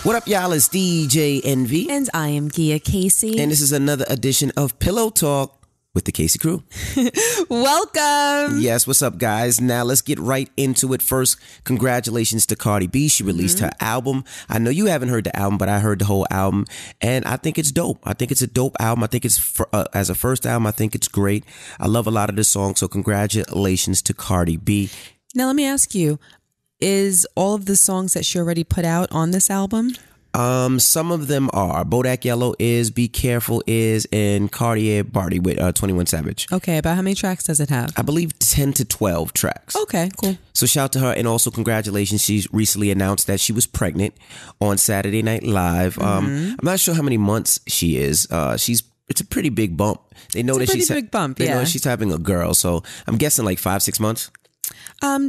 What up, y'all? It's DJ Envy. And I am Gia Casey. And this is another edition of Pillow Talk with the Casey Crew. Welcome. Yes, what's up, guys? Now, let's get right into it. First, congratulations to Cardi B. She released her album. I know you haven't heard the album, but I heard the whole album, and I think it's dope. I think it's a dope album. I think it's, as a first album, I think it's great. I love a lot of the songs, so congratulations to Cardi B. Now, let me ask you, is all of the songs that she already put out on this album? Some of them are. Bodak Yellow is, Be Careful is, and Cartier Party with 21 Savage. Okay, about how many tracks does it have? I believe 10 to 12 tracks. Okay, cool. So shout out to her, and also congratulations. She recently announced that she was pregnant on Saturday Night Live. I'm not sure how many months she is. It's a pretty big bump. They know it's that a pretty big bump, They know she's having a girl, so I'm guessing like 5-6 months.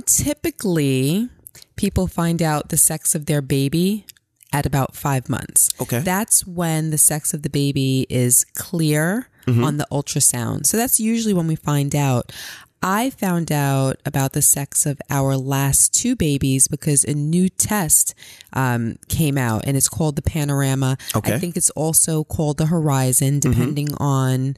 Typically, people find out the sex of their baby at about 5 months. Okay. That's when the sex of the baby is clear on the ultrasound. So that's usually when we find out. I found out about the sex of our last two babies because a new test came out, and it's called the Panorama. Okay. I think it's also called the Horizon, depending on,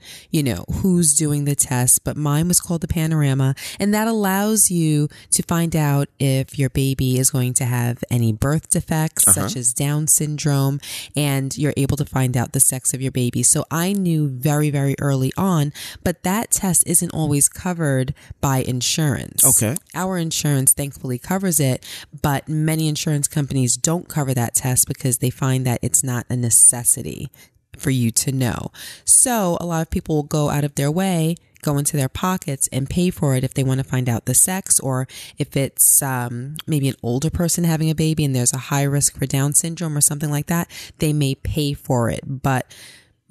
who's doing the test. But mine was called the Panorama, and that allows you to find out if your baby is going to have any birth defects, such as Down syndrome, and you're able to find out the sex of your baby. So I knew very, very early on, but that test isn't always covered by insurance. Okay. Our insurance thankfully covers it, but many insurance companies don't cover that test because they find that it's not a necessity for you to know. So a lot of people will go out of their way, go into their pockets and pay for it if they want to find out the sex, or if it's maybe an older person having a baby and there's a high risk for Down syndrome or something like that, they may pay for it. But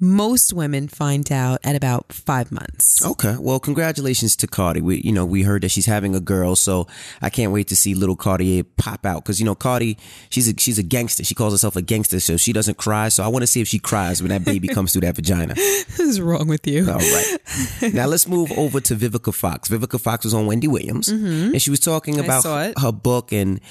most women find out at about 5 months. Okay. Well, congratulations to Cardi. We heard that she's having a girl, so I can't wait to see little Cartier pop out. Because, Cardi, she's a gangster. She calls herself a gangster, so she doesn't cry. So I want to see if she cries when that baby comes through that vagina. What is wrong with you? All right. Now let's move over to Vivica Fox. Vivica Fox was on Wendy Williams, and she was talking about her book and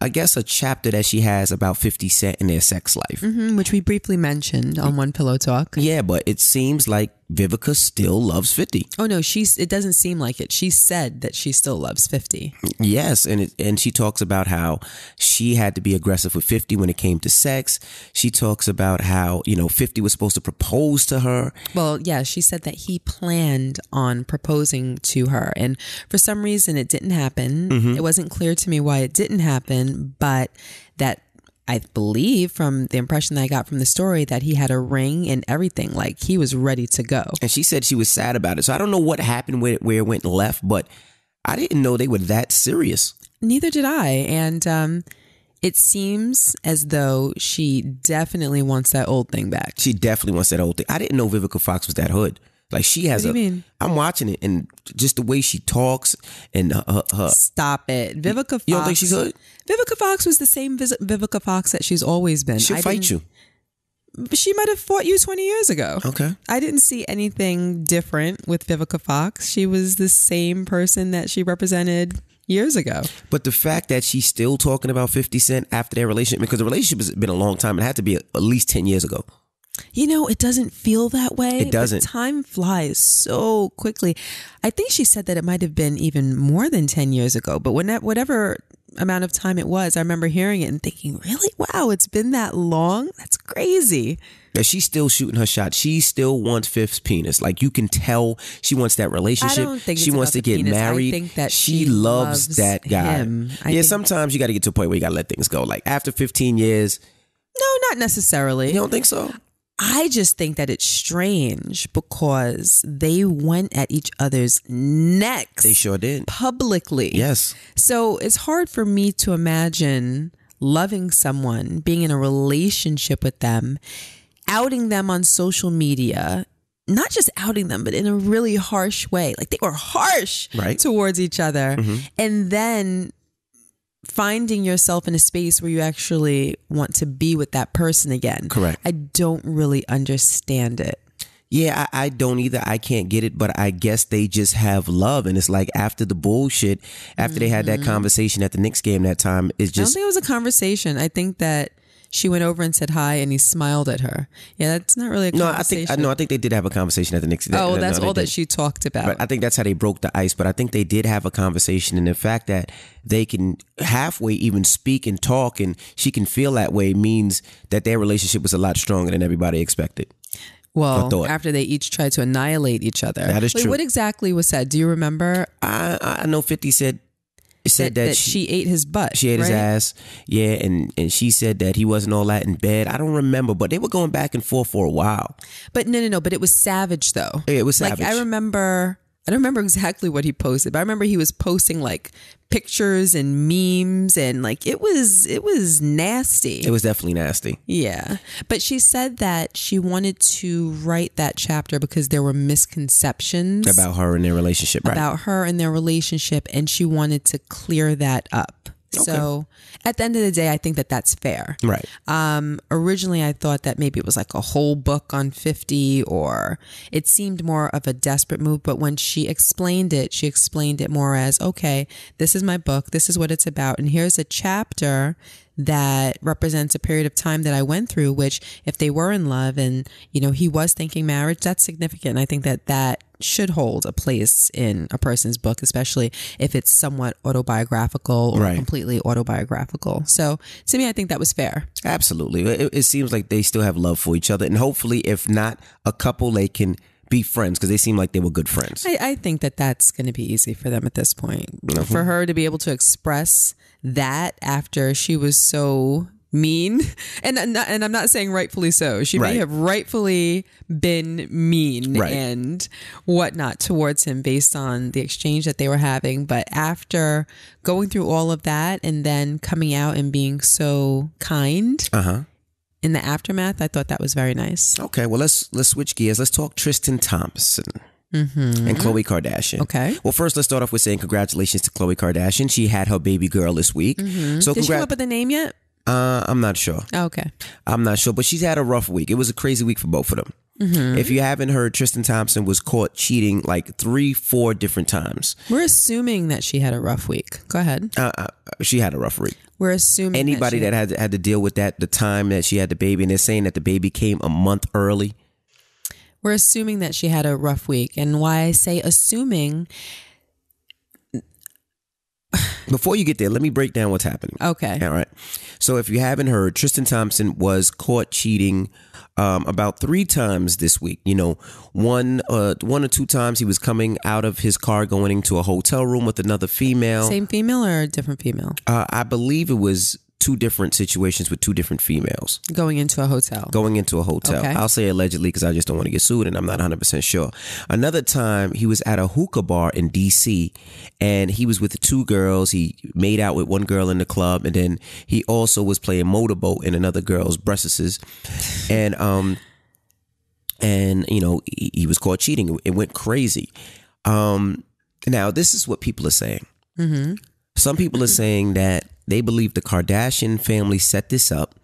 I guess a chapter that she has about 50 Cent in their sex life. Which we briefly mentioned on One Pillow Talk. Yeah, but it seems like Vivica still loves 50. Oh, no, it doesn't seem like it. She said that she still loves 50. Yes, and she talks about how she had to be aggressive with 50 when it came to sex. She talks about how, 50 was supposed to propose to her. Well, yeah, she said that he planned on proposing to her. And for some reason, it didn't happen. It wasn't clear to me why it didn't happen, but that I believe from the impression that I got from the story that he had a ring and everything, like he was ready to go. And she said she was sad about it. So I don't know what happened where it went left, but I didn't know they were that serious. Neither did I. And it seems as though she definitely wants that old thing back. She definitely wants that old thing. I didn't know Vivica Fox was that hood. Like she has What do you mean? I'm watching it, and just the way she talks and her Stop it. Vivica Fox. You don't think she's hood? Vivica Fox was the same Vivica Fox that she's always been. She'll fight you. She might have fought you 20 years ago. Okay. I didn't see anything different with Vivica Fox. She was the same person that she represented years ago. But the fact that she's still talking about 50 Cent after their relationship, because the relationship has been a long time, it had to be at least 10 years ago. It doesn't feel that way. It doesn't. But time flies so quickly. I think she said that it might have been even more than 10 years ago. But whatever amount of time it was, I remember hearing it and thinking, really? Wow, it's been that long? That's crazy. That she's still shooting her shot. She still wants Fifth's penis. Like, you can tell she wants that relationship. I don't think she it's wants about to get the penis. married. I think that she loves that guy. Him. Sometimes you got to get to a point where you got to let things go. Like after 15 years. No, not necessarily. You don't think so? I just think that it's strange because they went at each other's necks. They sure did. Publicly. Yes. So it's hard for me to imagine loving someone, being in a relationship with them, outing them on social media, not just outing them, but in a really harsh way. Like they were harsh towards each other. And then finding yourself in a space where you actually want to be with that person again. Correct. I don't really understand it. Yeah, I don't either. I can't get it, but I guess they just have love. And it's like after the bullshit, after they had that conversation at the Knicks game that time, it's just... I don't think it was a conversation. I think that she went over and said hi, and he smiled at her. Yeah, that's not really a conversation. I think they did have a conversation at the Knicks. Oh, that's all that she talked about. But I think that's how they broke the ice. But I think they did have a conversation, and the fact that they can halfway even speak and talk, and she can feel that way, means that their relationship was a lot stronger than everybody expected. Well, after they each tried to annihilate each other. That is true. What exactly was said? Do you remember? I know 50 said that she ate his butt. She ate his right? ass. Yeah, and she said that he wasn't all that in bed. I don't remember, but they were going back and forth for a while. But no. But it was savage, though. Yeah, it was savage. Like, I don't remember exactly what he posted, but I remember he was posting like pictures and memes, and like it was nasty. It was definitely nasty. Yeah. But she said that she wanted to write that chapter because there were misconceptions about her and their relationship. About her and their relationship, and she wanted to clear that up. Okay. So at the end of the day, I think that that's fair. Right. Originally, I thought that maybe it was like a whole book on 50, or it seemed more of a desperate move. But when she explained it more as, okay, this is my book. This is what it's about. And here's a chapter that represents a period of time that I went through, which if they were in love and, he was thinking marriage, that's significant. And I think that should hold a place in a person's book, especially if it's somewhat autobiographical or completely autobiographical. So to me, I think that was fair. Absolutely. It seems like they still have love for each other. And hopefully, if not a couple, they can be friends, because they seem like they were good friends. I think that that's going to be easy for them at this point. Mm-hmm. For her to be able to express that after she was so mean, and I'm not saying rightfully so. She may have rightfully been mean and whatnot towards him based on the exchange that they were having. But after going through all of that and then coming out and being so kind, in the aftermath, I thought that was very nice. Okay, well, let's switch gears. Let's talk Tristan Thompson and Khloe Kardashian. Okay. Well, first, let's start off with saying congratulations to Khloe Kardashian. She had her baby girl this week. So did she come up with a name yet? I'm not sure. Oh, okay. I'm not sure, but she's had a rough week. It was a crazy week for both of them. If you haven't heard, Tristan Thompson was caught cheating like 3-4 different times. We're assuming that she had a rough week. Go ahead. She had a rough week. We're assuming anybody that had to deal with that, the time that she had the baby, and they're saying that the baby came a month early. We're assuming that she had a rough week. And why I say assuming... Before you get there, let me break down what's happening. Okay. All right. So if you haven't heard, Tristan Thompson was caught cheating about 3 times this week. One or 2 times he was coming out of his car going into a hotel room with another female. Same female or a different female? I believe it was 2 different situations with 2 different females. Going into a hotel. Okay. I'll say allegedly because I just don't want to get sued and I'm not 100% sure. Another time he was at a hookah bar in DC and he was with 2 girls. He made out with one girl in the club, and then he also was playing motorboat in another girl's breasts. And he was caught cheating. It went crazy. Now this is what people are saying. Some people are saying that they believe the Kardashian family set this up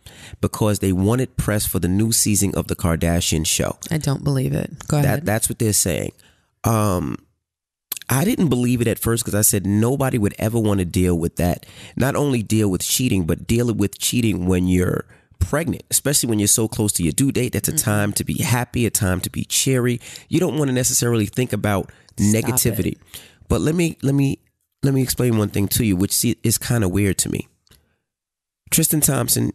because they wanted press for the new season of the Kardashian show. I don't believe it. Go ahead. That's what they're saying. I didn't believe it at first because I said nobody would ever want to deal with that. Not only deal with cheating, but deal with cheating when you're pregnant, especially when you're so close to your due date. That's a time to be happy, a time to be cheery. You don't want to necessarily think about negativity. But let me explain one thing to you, which is kind of weird to me. Tristan Thompson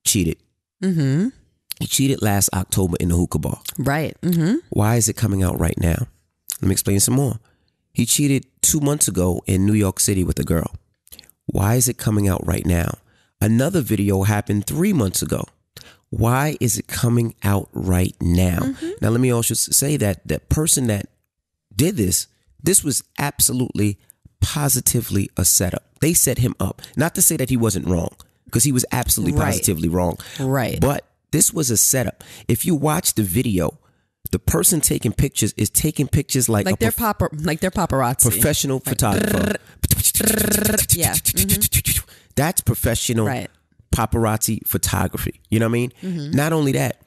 cheated. He cheated last October in the hookah bar. Right. Why is it coming out right now? Let me explain some more. He cheated 2 months ago in New York City with a girl. Why is it coming out right now? Another video happened 3 months ago. Why is it coming out right now? Now, let me also say that that person that did this was absolutely positively a setup. They set him up. Not to say that he wasn't wrong, because he was absolutely positively wrong. Right. But this was a setup. If you watch the video, the person taking pictures is taking pictures like they're paparazzi. Professional photographer. Yeah. That's professional paparazzi photography. You know what I mean? Not only that,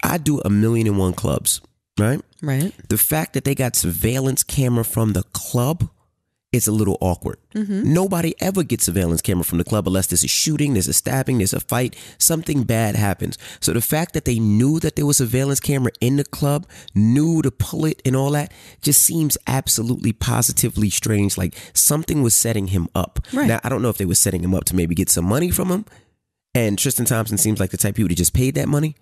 I do 1,000,001 clubs, right? Right. The fact that they got surveillance camera from the club it's a little awkward. Nobody ever gets surveillance camera from the club unless there's a shooting, there's a stabbing, there's a fight, something bad happens. So the fact that they knew that there was surveillance camera in the club, knew to pull it and all that, just seems absolutely positively strange. Like something was setting him up. Right. Now, I don't know if they were setting him up to maybe get some money from him. And Tristan Thompson seems like the type of people that just paid that money.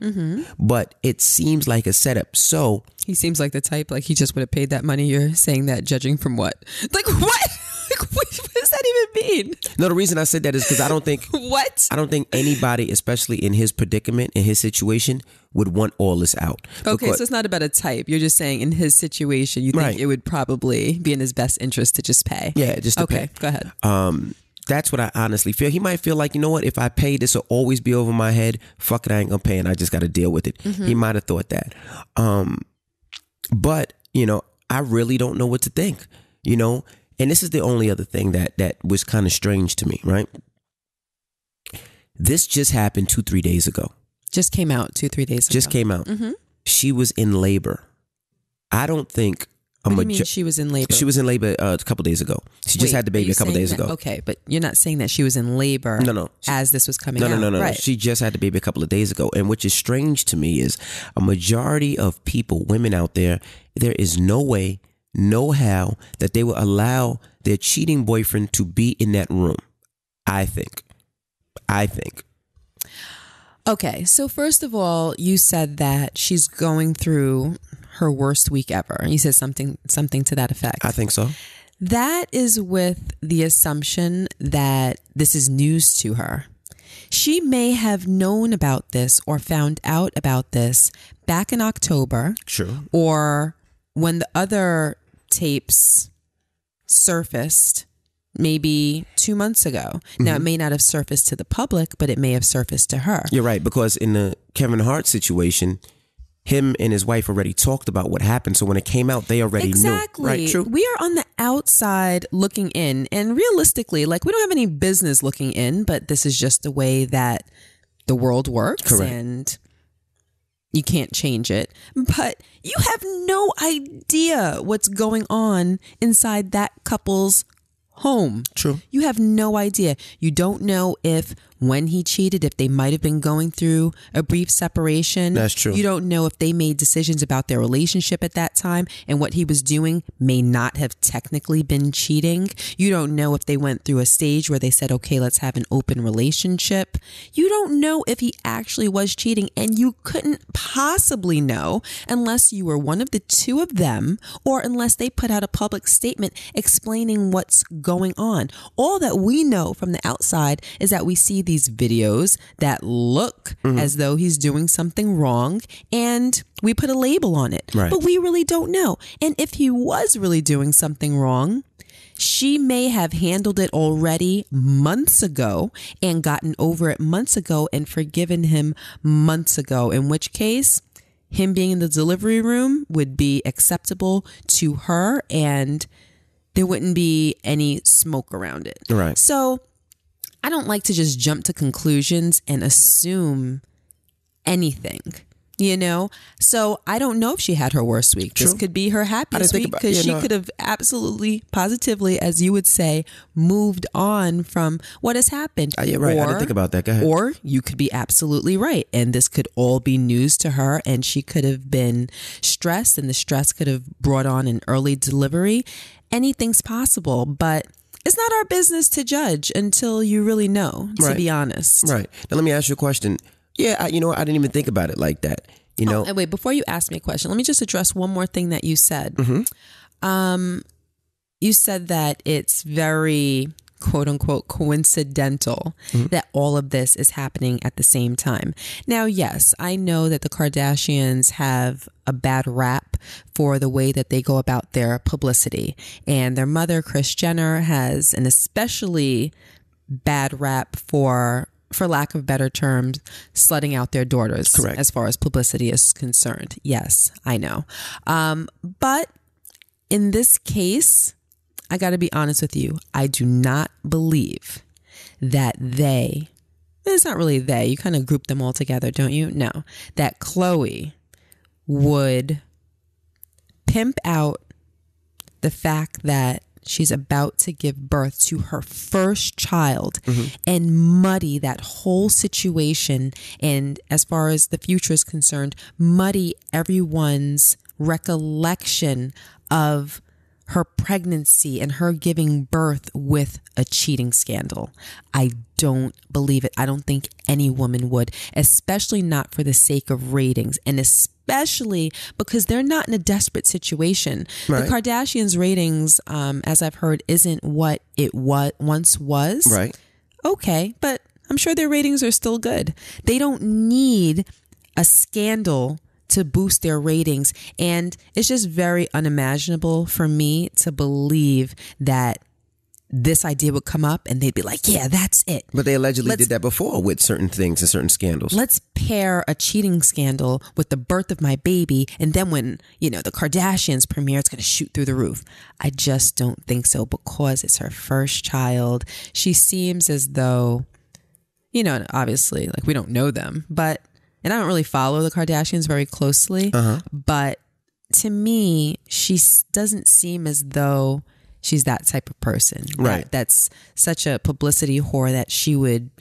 But it seems like a setup. So he seems like the type, like he just would have paid that money. You're saying that judging from what? Like what? Like, what does that even mean? No, the reason I said that is because I don't think what? I don't think anybody, especially in his predicament, in his situation, would want all this out. Okay, so it's not about a type. You're just saying in his situation, you think it would probably be in his best interest to just pay. Yeah, just to pay. Okay, go ahead. That's what I honestly feel. He might feel like, you know what, if I pay, this will always be over my head. Fuck it, I ain't gonna pay and I just got to deal with it. He might have thought that. But, you know, I really don't know what to think, you know. And this is the only other thing that was kind of strange to me, right? This just happened 2-3 days ago. Just came out 2-3 days ago. Just came out. She was in labor. I don't think... What do you mean she was in labor? She was in labor a couple days ago. She just had the baby a couple days ago. Okay, but you're not saying that she was in labor as this was coming out. No. Right. She just had the baby a couple of days ago. And which is strange to me is a majority of people, women out there, there is no way, no how that they will allow their cheating boyfriend to be in that room. I think. Okay, so first of all, you said that she's going through her worst week ever. You said something to that effect. I think so. That is with the assumption that this is news to her. She may have known about this or found out about this back in October. Sure. Or when the other tapes surfaced maybe 2 months ago. Now, it may not have surfaced to the public, but it may have surfaced to her. You're right, because in the Kevin Hart situation, him and his wife already talked about what happened. So when it came out, they already knew. Right, true. We are on the outside looking in. And realistically, like, we don't have any business looking in, but this is just the way that the world works. Correct. And you can't change it. But you have no idea what's going on inside that couple's home. True. You have no idea. You don't know if when he cheated, if they might have been going through a brief separation. That's true. You don't know if they made decisions about their relationship at that time, and what he was doing may not have technically been cheating. You don't know if they went through a stage where they said, okay, let's have an open relationship. You don't know if he actually was cheating, and you couldn't possibly know unless you were one of the two of them, or unless they put out a public statement explaining what's going on. All that we know from the outside is that we see these videos that look as though he's doing something wrong, and we put a label on it. Right. But we really don't know. And if he was really doing something wrong, she may have handled it already months ago and gotten over it months ago and forgiven him months ago, in which case him being in the delivery room would be acceptable to her, and there wouldn't be any smoke around it. Right. So I don't like to just jump to conclusions and assume anything, you know? So I don't know if she had her worst week. True. This could be her happiest week, because she could have absolutely, positively, as you would say, moved on from what has happened. Yeah, right. I didn't think about that. Go ahead. Or you could be absolutely right, and this could all be news to her, and she could have been stressed, and the stress could have brought on an early delivery. Anything's possible, but it's not our business to judge until you really know, to be honest. Right. Now, let me ask you a question. Yeah, I didn't even think about it like that. You know. And wait, before you ask me a question, let me just address one more thing that you said. You said that it's very, quote unquote, coincidental that all of this is happening at the same time. Now, yes, I know that the Kardashians have a bad rap for the way that they go about their publicity. And their mother, Kris Jenner, has an especially bad rap for lack of better terms, slutting out their daughters. Correct. As far as publicity is concerned. Yes, I know. But in this case, I got to be honest with you. I do not believe that it's not really they, you kind of group them all together, don't you? No, that Khloe would pimp out the fact that she's about to give birth to her first child and muddy that whole situation. And as far as the future is concerned, muddy everyone's recollection of her pregnancy and her giving birth with a cheating scandal. I don't believe it. I don't think any woman would, especially not for the sake of ratings, and especially because they're not in a desperate situation. Right. The Kardashians' ratings, as I've heard, isn't what it once was. Right. Okay, but I'm sure their ratings are still good. They don't need a scandal to boost their ratings. And it's just very unimaginable for me to believe that this idea would come up and they'd be like, yeah, that's it. But they allegedly did that before with certain things and certain scandals. Let's pair a cheating scandal with the birth of my baby. And then when, the Kardashians premiere, it's going to shoot through the roof. I just don't think so, because it's her first child. She seems as though, obviously, like, we don't know them, and I don't really follow the Kardashians very closely, but to me, she doesn't seem as though she's that type of person. Right. That's such a publicity whore that she would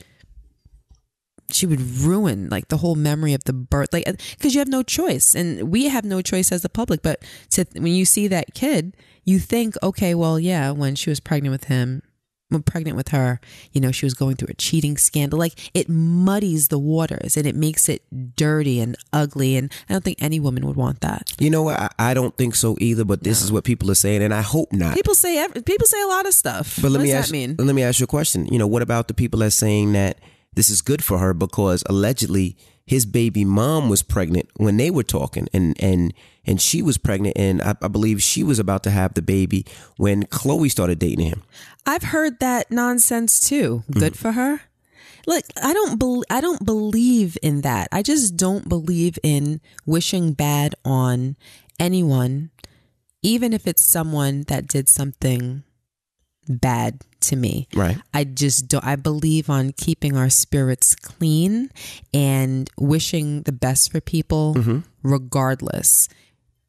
ruin like the whole memory of the birth, like, because you have no choice, and we have no choice as the public. But when you see that kid, you think, okay, well, yeah, when she was pregnant with her, she was going through a cheating scandal. Like, it muddies the waters and it makes it dirty and ugly. And I don't think any woman would want that. You know what? I don't think so either, but this is what people are saying, and I hope not. People say a lot of stuff. But what does that mean? Let me ask you a question. What about the people that are saying that this is good for her because allegedly his baby mom was pregnant when they were talking, and she was pregnant, and I believe she was about to have the baby when Khloe started dating him. I've heard that nonsense too. Good for her. Look, I don't believe in that. I just don't believe in wishing bad on anyone, even if it's someone that did something bad to me. Right. I just don't. I believe on keeping our spirits clean and wishing the best for people regardless.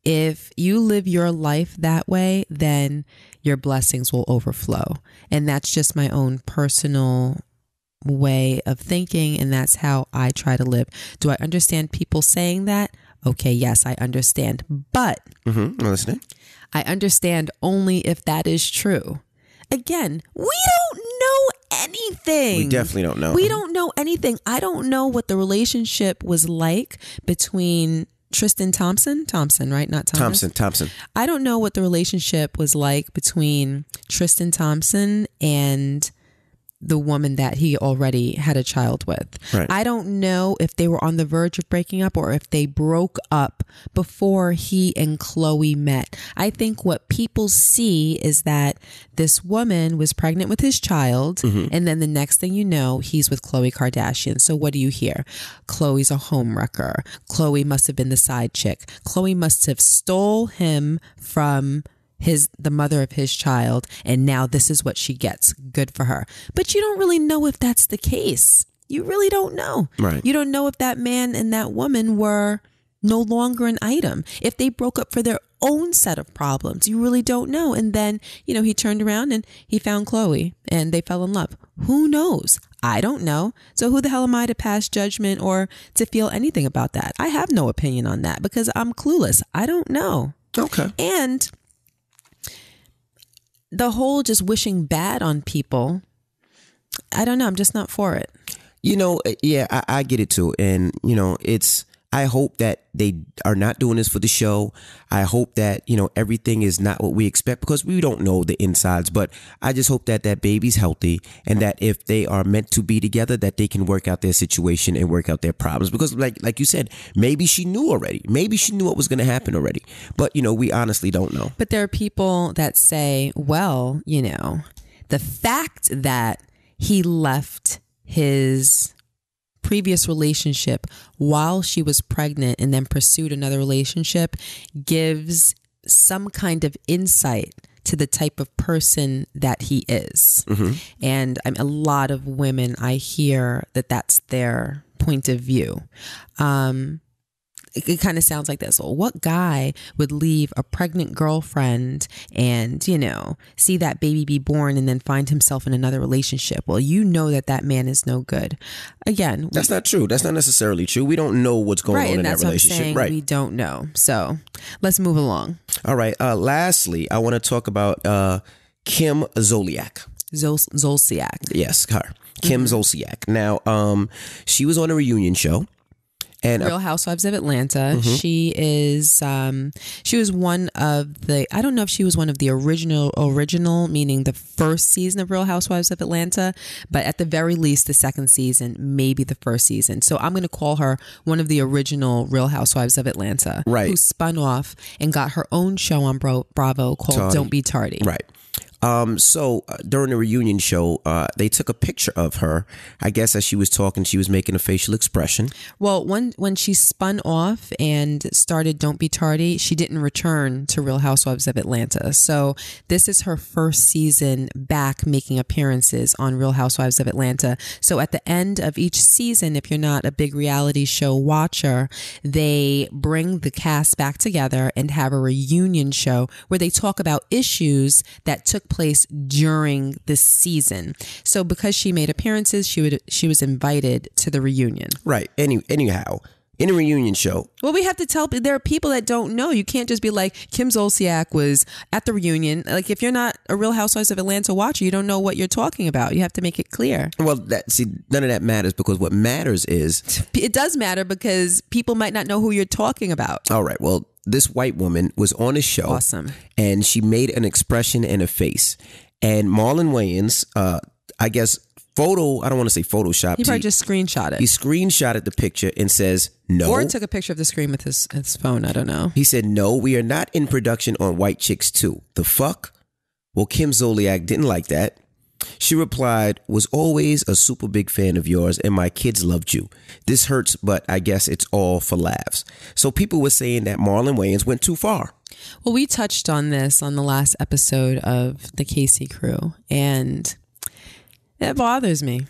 If you live your life that way, then your blessings will overflow. And that's just my own personal way of thinking. And that's how I try to live. Do I understand people saying that? Okay, yes, I understand. But I'm listening. I understand only if that is true. Again, we don't know anything. We definitely don't know. We don't know anything. I don't know what the relationship was like between Tristan Thompson, right? Not Thomas. Thompson. I don't know what the relationship was like between Tristan Thompson and the woman that he already had a child with. Right. I don't know if they were on the verge of breaking up or if they broke up before he and Khloe met. I think what people see is that this woman was pregnant with his child, and then the next thing you know, he's with Khloe Kardashian. So what do you hear? Khloe's a homewrecker. Khloe must have been the side chick. Khloe must have stole him from the mother of his child, and now this is what she gets. Good for her. But you don't really know if that's the case. You really don't know. Right. You don't know if that man and that woman were no longer an item. If they broke up for their own set of problems, you really don't know. And then, he turned around and he found Khloe and they fell in love. Who knows? I don't know. So who the hell am I to pass judgment or to feel anything about that? I have no opinion on that because I'm clueless. I don't know. Okay. And the whole just wishing bad on people, I don't know. I'm just not for it. Yeah, I get it too. And, I hope that they are not doing this for the show. I hope that, everything is not what we expect because we don't know the insides. But I just hope that that baby's healthy and that if they are meant to be together, that they can work out their situation and work out their problems. Because like you said, maybe she knew already. Maybe she knew what was going to happen already. But, we honestly don't know. But there are people that say, well, the fact that he left his previous relationship while she was pregnant and then pursued another relationship gives some kind of insight to the type of person that he is. And a lot of women, I hear that that's their point of view. it kind of sounds like this. Well, what guy would leave a pregnant girlfriend and, you know, see that baby be born and then find himself in another relationship? Well, you know that man is no good. Again, that's not true. That's not necessarily true. We don't know what's going on in that relationship. Right. We don't know. So let's move along. All right. Lastly, I want to talk about Kim Zolciak. Zolciak. Yes, her. Kim Zolciak. Now, she was on a reunion show. And Real Housewives of Atlanta. She is, she was one of the, I don't know if she was one of the original, meaning the first season of Real Housewives of Atlanta, but at the very least, the second season, maybe the first season. So I'm going to call her one of the original Real Housewives of Atlanta. Right. Who spun off and got her own show on Bravo called Tardy. Don't Be Tardy. Right. So during the reunion show, they took a picture of her. I guess as she was talking, she was making a facial expression. Well, when she spun off and started Don't Be Tardy, she didn't return to Real Housewives of Atlanta. So this is her first season back making appearances on Real Housewives of Atlanta. So at the end of each season, if you're not a big reality show watcher, they bring the cast back together and have a reunion show where they talk about issues that took place during this season. So because she made appearances, she was invited to the reunion. Right. Anyhow, in a reunion show. Well, we have to tell, there are people that don't know. You can't just be like, Kim Zolciak was at the reunion. Like, if you're not a Real Housewives of Atlanta watcher, you don't know what you're talking about. You have to make it clear. Well, none of that matters, because what matters is... It does matter because people might not know who you're talking about. All right. Well, this white woman was on a show. Awesome. And she made an expression and a face. And Marlon Wayans, I guess, I don't want to say Photoshop. He probably just screenshot it. He screenshotted the picture and says, no. Or took a picture of the screen with his phone. I don't know. He said, no, we are not in production on White Chicks 2. The fuck? Well, Kim Zolciak didn't like that. She replied, was always a super big fan of yours and my kids loved you. This hurts, but I guess it's all for laughs. So people were saying that Marlon Wayans went too far. Well, we touched on this on the last episode of the Casey Crew, and it bothers me.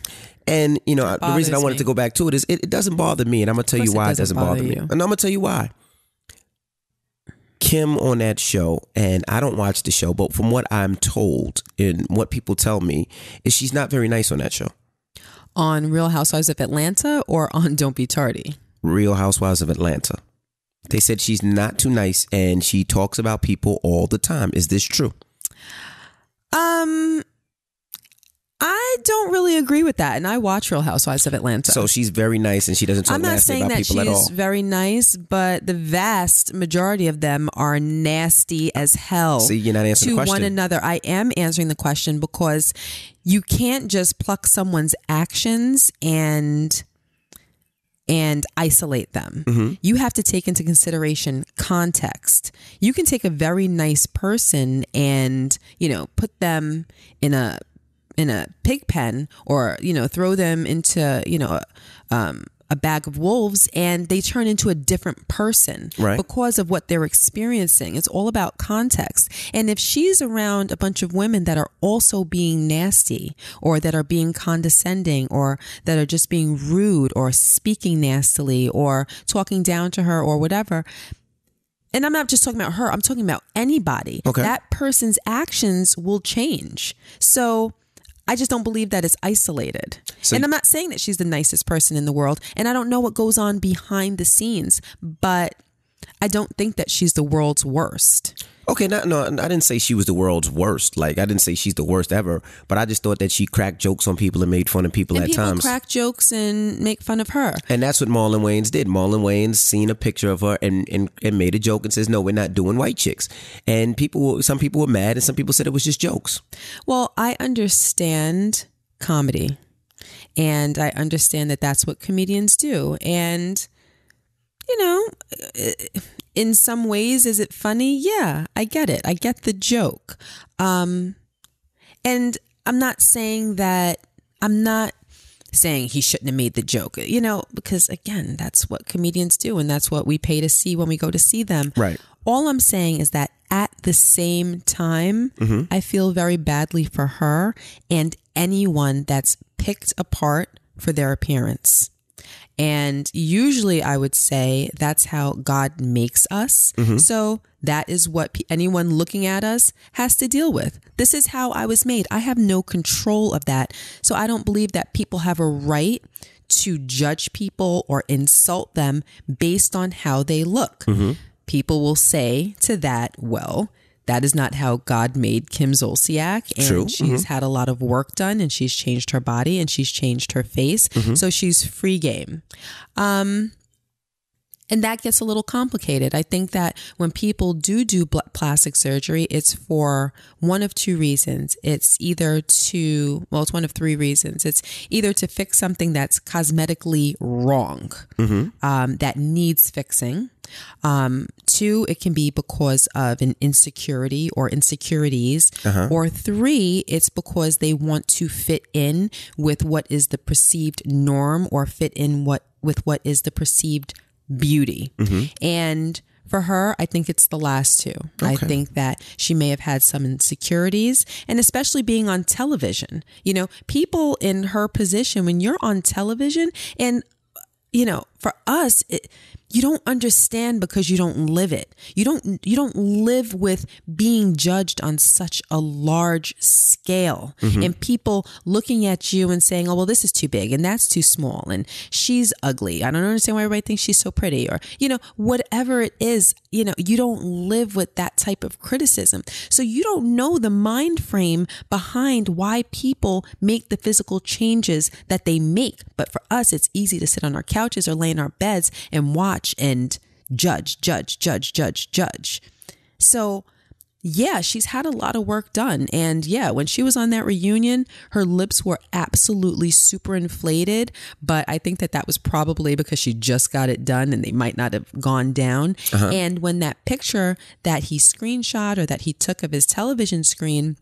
And, you know, the reason I wanted to go back to it is it doesn't bother me. And I'm going to tell you why it doesn't bother me. And I'm going to tell you why. Kim on that show, and I don't watch the show, but from what I'm told and what people tell me, is she's not very nice on that show. On Real Housewives of Atlanta or on Don't Be Tardy? Real Housewives of Atlanta. They said she's not too nice and she talks about people all the time. Is this true? I don't really agree with that, and I watch Real Housewives of Atlanta. So she's very nice and she doesn't talk nasty about people at all. I'm not saying that she's very nice, but the vast majority of them are nasty as hell. See, you're not answering the question. To one another. I am answering the question because you can't just pluck someone's actions and isolate them. Mm-hmm. You have to take into consideration context. You can take a very nice person and, you know, put them in a pig pen, or, you know, throw them into, you know, a bag of wolves, and they turn into a different person, right, because of what they're experiencing. It's all about context. And if she's around a bunch of women that are also being nasty, or that are being condescending, or that are just being rude, or speaking nastily, or talking down to her, or whatever, and I'm not just talking about her, I'm talking about anybody, okay, that person's actions will change. So I just don't believe that it's isolated. So, and I'm not saying that she's the nicest person in the world, and I don't know what goes on behind the scenes, but I don't think that she's the world's worst. Okay, no, I didn't say she was the world's worst. Like, I didn't say she's the worst ever, but I just thought that she cracked jokes on people and made fun of people at times. People crack jokes and make fun of her. And that's what Marlon Wayans did. Marlon Wayans seen a picture of her and made a joke and says, no, we're not doing White Chicks. And some people were mad and some people said it was just jokes. Well, I understand comedy, and I understand that that's what comedians do. And, you know, in some ways, is it funny? Yeah, I get it. I get the joke. And I'm not saying he shouldn't have made the joke, you know, because again, that's what comedians do, and that's what we pay to see when we go to see them. Right. All I'm saying is that at the same time, mm-hmm, I feel very badly for her and anyone that's picked apart for their appearance. And usually I would say that's how God makes us. So that is what anyone looking at us has to deal with. This is how I was made. I have no control of that. So I don't believe that people have a right to judge people or insult them based on how they look. People will say to that, well, that is not how God made Kim Zolciak. And True. she's had a lot of work done, and she's changed her body, and she's changed her face. So she's free game. And that gets a little complicated. I think that when people do plastic surgery, it's for one of two reasons. It's either it's one of three reasons. It's either to fix something that's cosmetically wrong, that needs fixing. Two, it can be because of an insecurity or insecurities. Or three, it's because they want to fit in with what is the perceived norm, or fit in with what is the perceived beauty. And for her, I think it's the last two. Okay. I think that she may have had some insecurities, and especially being on television. You know, people in her position, when you're on television, and, you know, for us, you don't understand because you don't live it. You don't live with being judged on such a large scale, and people looking at you and saying, oh, well, this is too big and that's too small and she's ugly. I don't understand why everybody thinks she's so pretty, or, you know, whatever it is. You know, you don't live with that type of criticism. So you don't know the mind frame behind why people make the physical changes that they make. But for us, it's easy to sit on our couches or lay in our beds and watch and judge. So yeah, she's had a lot of work done. And yeah, when she was on that reunion, her lips were absolutely super inflated. But I think that was probably because she just got it done and they might not have gone down. And when that picture that he screenshot or that he took of his television screen,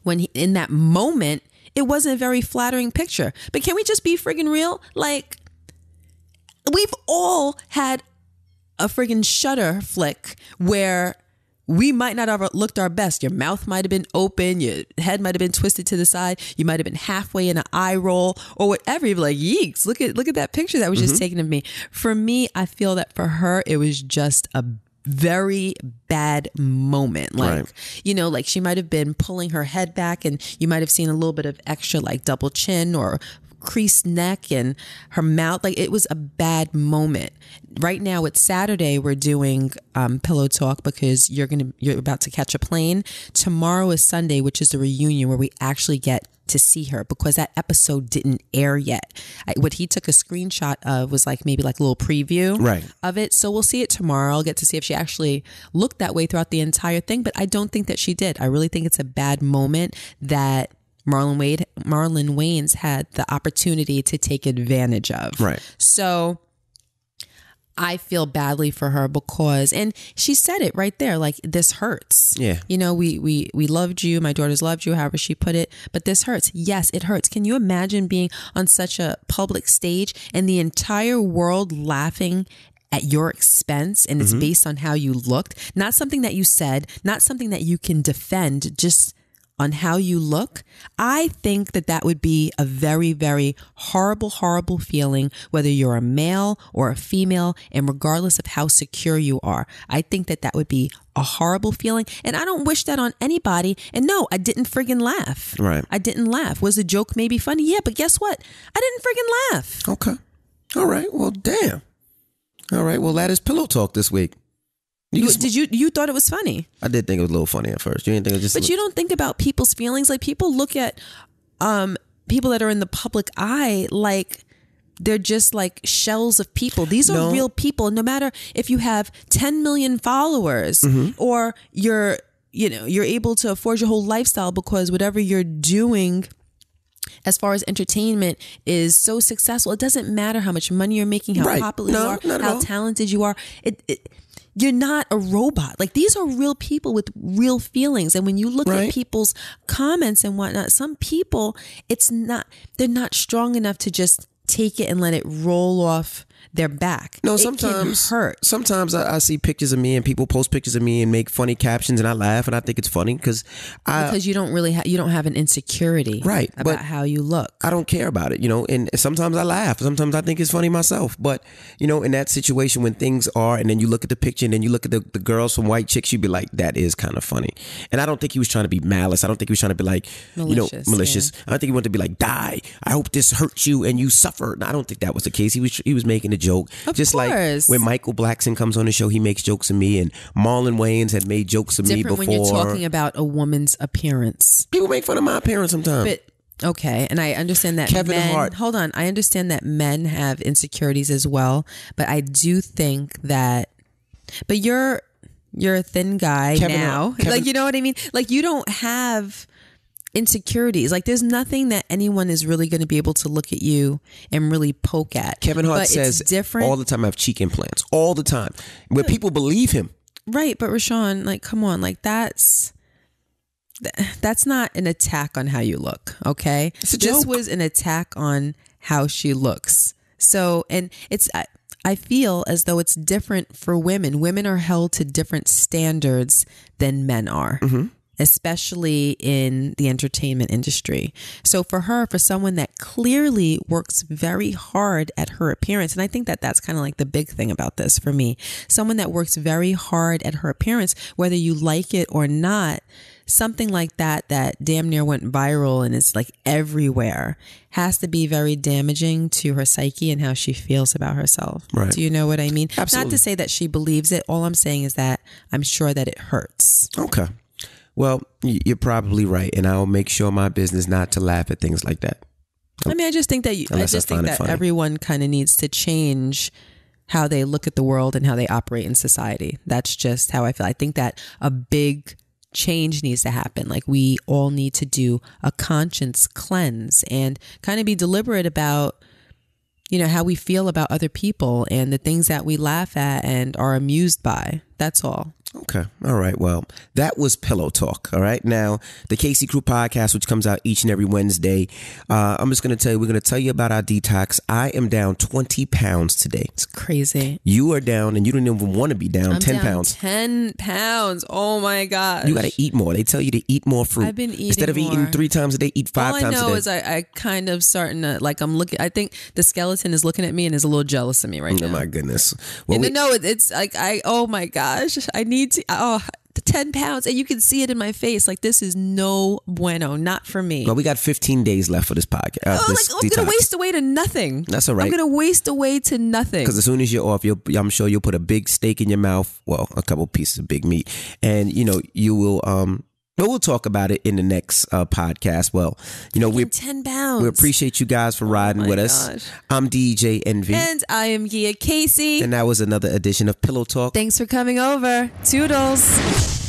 in that moment, it wasn't a very flattering picture. But can we just be friggin' real? Like, we've all had a friggin' shutter flick where we might not have looked our best. Your mouth might have been open. Your head might have been twisted to the side. You might have been halfway in an eye roll or whatever. You'd be like, yeeks, look at that picture that was just taken of me. For me, I feel that for her, it was just a very bad moment. Like, you know, like she might have been pulling her head back and you might have seen a little bit of extra like double chin or creased neck and her mouth. Like, it was a bad moment. Right now it's Saturday. We're doing Pillow Talk because you're about to catch a plane. Tomorrow is Sunday, which is the reunion where we actually get to see her, because that episode didn't air yet. What he took a screenshot of was like maybe like a little preview of it. So we'll see it tomorrow. I'll get to see if she actually looked that way throughout the entire thing, but I don't think that she did. I really think it's a bad moment that Marlon Wayans had the opportunity to take advantage of. So I feel badly for her because, and she said it right there, like, this hurts. Yeah. You know, we loved you. My daughters loved you, however she put it, but this hurts. Yes, it hurts. Can you imagine being on such a public stage and the entire world laughing at your expense, and it's based on how you looked? Not something that you said, not something that you can defend, just on how you look. I think that would be a very, very horrible, horrible feeling, whether you're a male or a female, and regardless of how secure you are. I think that would be a horrible feeling, and I don't wish that on anybody. And no, I didn't friggin' laugh. I didn't laugh. Was the joke maybe funny? Yeah, but guess what? I didn't friggin' laugh. Okay. All right. Well, damn. All right. Well, that is Pillow Talk this week. You thought it was funny? I did think it was a little funny at first. You didn't think it was just? But you don't think about people's feelings. Like, people look at people that are in the public eye like they're just like shells of people. These are real people. No matter if you have 10 million followers or you're able to afford your whole lifestyle because whatever you're doing as far as entertainment is so successful, it doesn't matter how much money you're making, how popular you are, how talented you are. You're not a robot. Like, these are real people with real feelings. And when you look at people's comments and whatnot, some people, they're not strong enough to just take it and let it roll off their back. No, It sometimes can hurt. Sometimes I see pictures of me and people post pictures of me and make funny captions, and I laugh and I think it's funny because Because you don't really you don't have an insecurity Right, about but how you look. I don't care about it, and sometimes I laugh. Sometimes I think it's funny myself. But, in that situation when things are, and then you look at the picture and then you look at the girls from White Chicks, you'd be like, that is kind of funny. And I don't think he was trying to be malice. I don't think he was trying to be like, malicious. Yeah. I don't think he wanted to be like, die. I hope this hurts you and you suffer. I don't think that was the case. He was making a joke. Of Just course. like when Michael Blackson comes on the show, he makes jokes of me, and Marlon Wayans had made jokes of me before. Different when you're talking about a woman's appearance. People make fun of my appearance sometimes. But okay, and I understand that Kevin men, Hart. hold on, I understand that men have insecurities as well, but I do think that, but you're a thin guy now. Like, you know what I mean? Like, you don't have insecurities. Like, there's nothing that anyone is really going to be able to look at you and really poke at. Kevin Hart but says it's different. all the time I have cheek implants. All the time. Where people believe him. Right, but Rashawn, like, come on, like, that's not an attack on how you look, okay? It's a This joke. was an attack on how she looks. So, and I feel as though it's different for women. Women are held to different standards than men are. Especially in the entertainment industry. So for her, for someone that clearly works very hard at her appearance, and I think that that's kind of like the big thing about this for me, someone that works very hard at her appearance, whether you like it or not, something like that damn near went viral and is like everywhere, has to be very damaging to her psyche and how she feels about herself. Right. Do you know what I mean? Absolutely. Not to say that she believes it. All I'm saying is that I'm sure that it hurts. Okay. Well, you're probably right, and I'll make sure my business not to laugh at things like that. I mean, I just think that Funny. everyone kind of needs to change how they look at the world and how they operate in society. That's just how I feel. I think that a big change needs to happen. Like, we all need to do a conscience cleanse and kind of be deliberate about, how we feel about other people and the things that we laugh at and are amused by. That's all. Okay. All right. Well, that was Pillow Talk. All right. Now, the Casey Crew podcast, which comes out each and every Wednesday. I'm just going to tell you, we're going to tell you about our detox. I am down 20 pounds today. It's crazy. You are down, and you don't even want to be down. I'm 10 down pounds. 10 pounds. Oh my gosh. You got to eat more. They tell you to eat more fruit. I've been eating Instead of eating more. 3 times a day, eat 5 times a day. All I know is I kind of starting to, like, I'm looking, I think the skeleton is looking at me and is a little jealous of me right now. Oh my goodness. Well, It's like, oh my gosh, I need to, the 10 pounds, and you can see it in my face. Like, this is no bueno, not for me. we got 15 days left for this podcast. I'm going to waste away to nothing. That's all right. I'm going to waste away to nothing. Because as soon as you're off, I'm sure you'll put a big steak in your mouth. Well, a couple pieces of big meat. And, you will, we'll talk about it in the next podcast. Well, we 10 pounds. We appreciate you guys for riding with us. Gosh. I'm DJ Envy. And I am Gia Casey. And that was another edition of Pillow Talk. Thanks for coming over. Toodles.